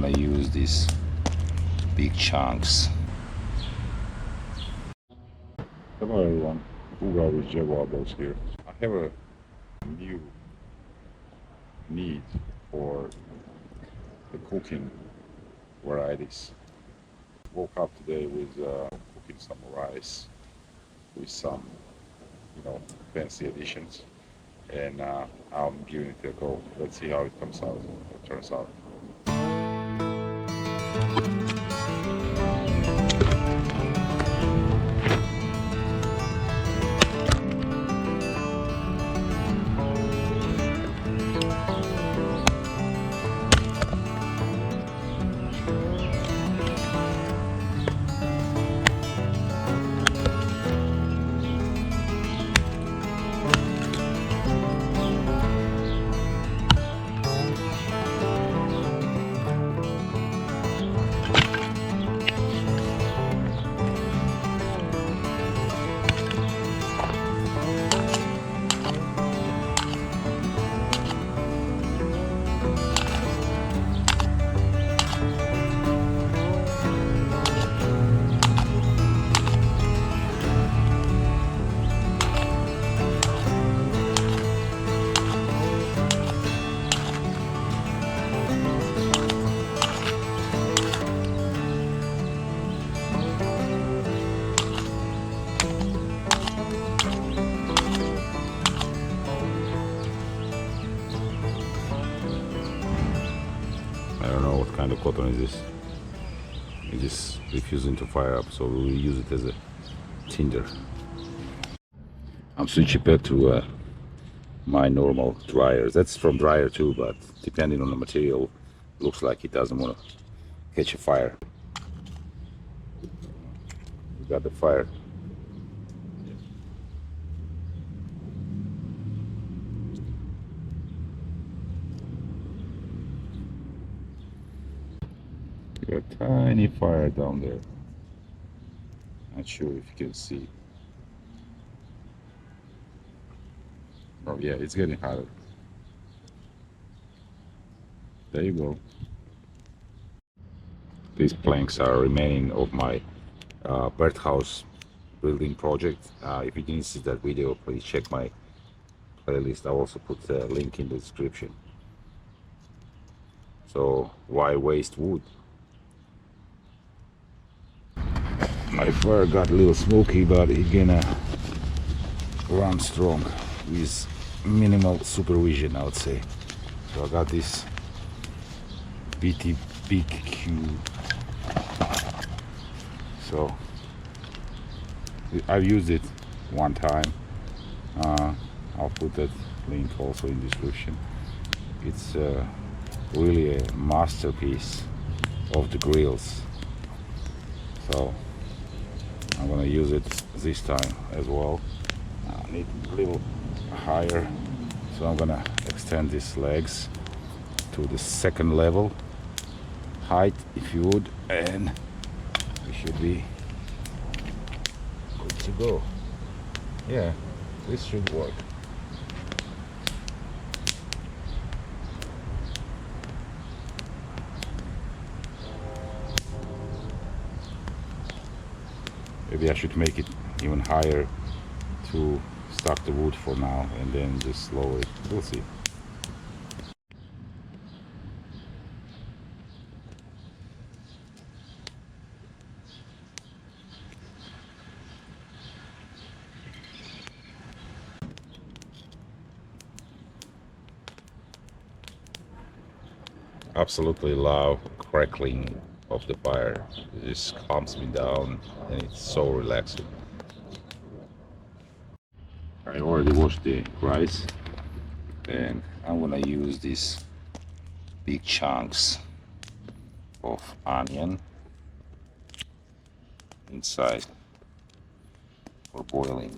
gonna use these big chunks. Hello everyone, Google with Jaguars here. I have a new need for the cooking varieties. Woke up today with cooking some rice with some, fancy additions, and I'm giving it a go. Let's see how it comes out. It turns out. I don't know what kind of cotton is this. It is refusing to fire up, so we will use it as a tinder. I'm switching back to my normal dryers. That's from dryer too, but depending on the material, looks like it doesn't want to catch a fire. We got the fire. A tiny fire down there. Not sure if you can see. Oh yeah, it's getting hotter. There you go. These planks are remaining of my birdhouse building project. If you didn't see that video, please check my playlist. I'll also put the link in the description. So why waste wood? My fire got a little smoky, but it's gonna run strong with minimal supervision, I would say. So I got this BT Big Q. So I've used it one time. I'll put that link also in the description. It's really a masterpiece of the grills. So I'm gonna use it this time as well. I need a little higher, so I'm gonna extend these legs to the second level height, if you would, and we should be good to go. Yeah, this should work. Maybe I should make it even higher to stock the wood for now and then just lower it. We'll see. Absolutely love crackling of the fire. It just calms me down and it's so relaxing. I already washed the rice and I'm gonna use these big chunks of onion inside for boiling.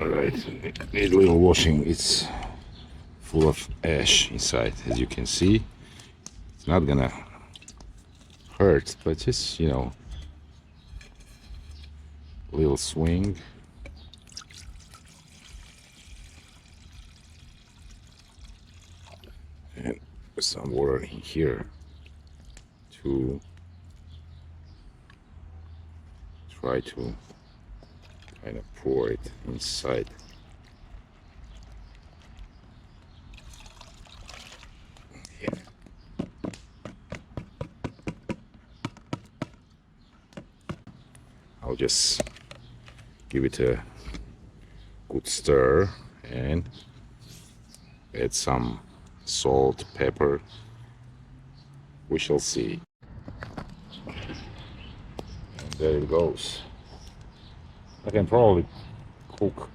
Alright, need a little washing. It's full of ash inside, as you can see. It's not gonna hurt, but just, a little swing some water in here to try to kind of pour it inside. Yeah. I'll just give it a good stir and add some salt, pepper. We shall see. And there it goes. I can probably cook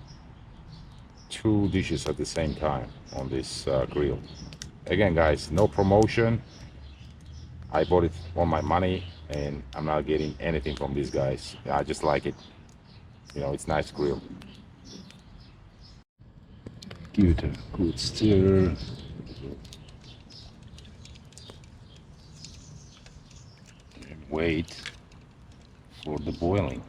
2 dishes at the same time on this grill. Again, guys, no promotion. I bought it for my money and I'm not getting anything from these guys. I just like it. You know, it's nice grill. Give it a good stir. And wait for the boiling.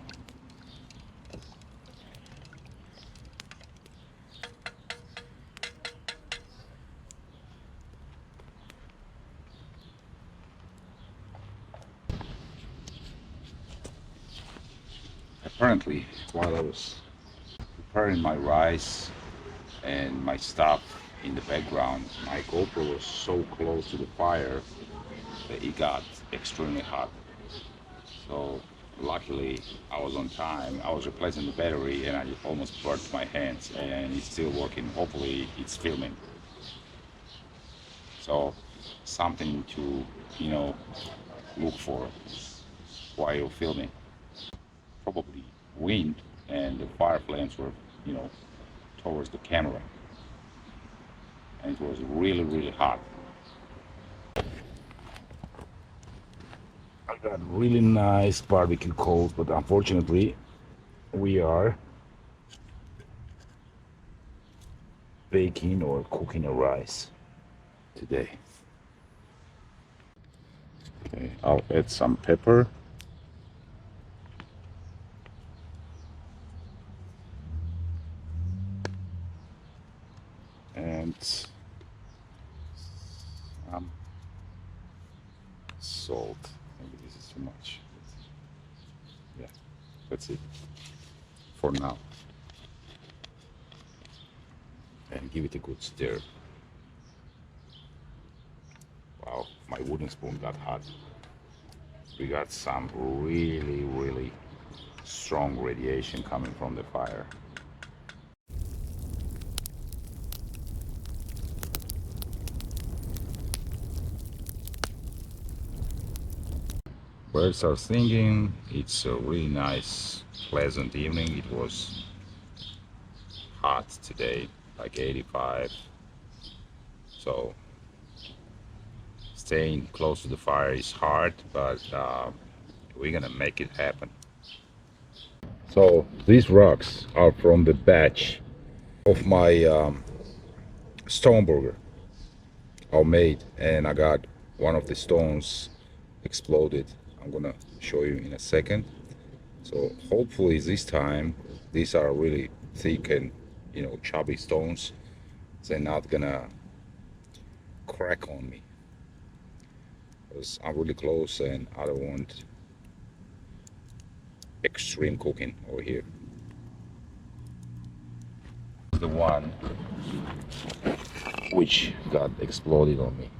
Apparently, while I was preparing my rice and my stuff in the background, my GoPro was so close to the fire that it got extremely hot. So luckily I was on time. I was replacing the battery and I almost burnt my hands, and it's still working. Hopefully it's filming. So something to, you know, look for while you're filming. Probably wind, and the fire flames were, you know, towards the camera, and it was really hot. I got really nice barbecue coals, but unfortunately we are baking or cooking a rice today. Okay, I'll add some pepper. And some salt. Maybe this is too much. Yeah, that's it for now. And give it a good stir. Wow, my wooden spoon got hot. We got some really strong radiation coming from the fire. Birds are singing. It's a really nice, pleasant evening. It was hot today, like 85. So staying close to the fire is hard, but we're gonna make it happen. So these rocks are from the batch of my stone burger I made, and I got one of the stones exploded. I'm gonna show you in a second. So hopefully this time these are really thick and, you know, chubby stones. They're not gonna crack on me, because I'm really close and I don't want extreme cooking over here. The one which got exploded on me.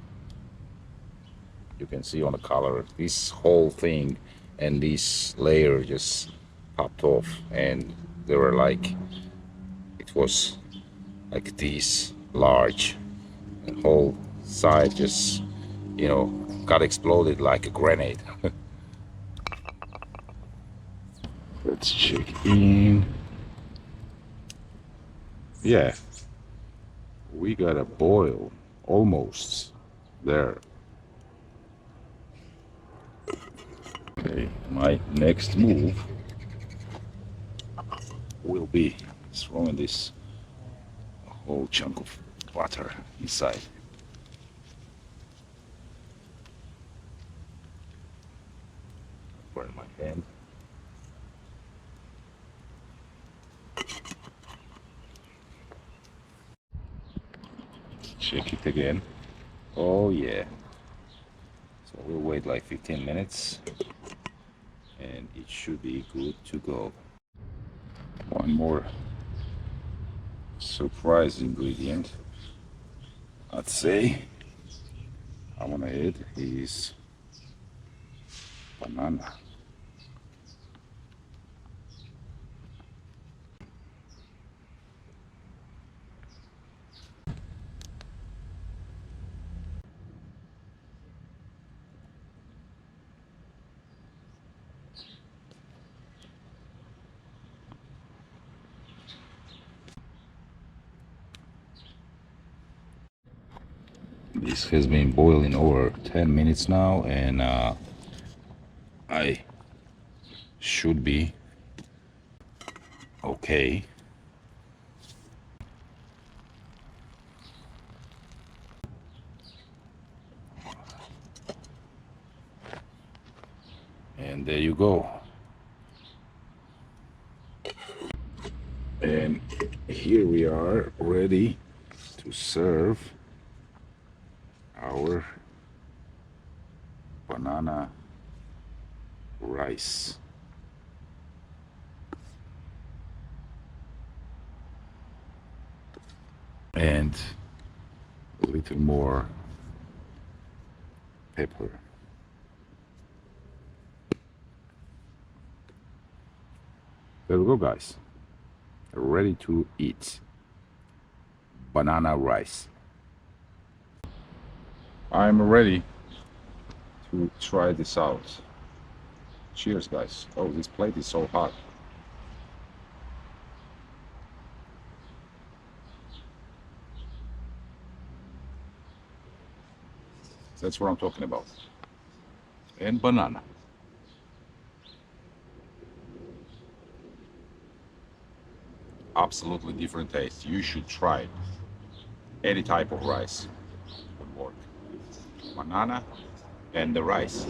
You can see on the color, this whole thing and this layer just popped off, and they were like, it was like this large, and whole side just, you know, got exploded like a grenade. Let's check in. Yeah, we got a boil almost there. Okay, my next move will be throwing this whole chunk of butter inside. Burn my hand. Check it again. Oh yeah. So we'll wait like 15 minutes and it should be good to go. One more surprise ingredient, I'd say, I want to add is banana. This has been boiling over 10 minutes now, and I should be okay. And there you go. And here we are ready to serve our banana rice. And a little more pepper. There we go, guys. Ready to eat banana rice. I'm ready to try this out. Cheers, guys. Oh, this plate is so hot. That's what I'm talking about. And banana. Absolutely different taste. You should try it. Any type of rice would work. Banana and the rice.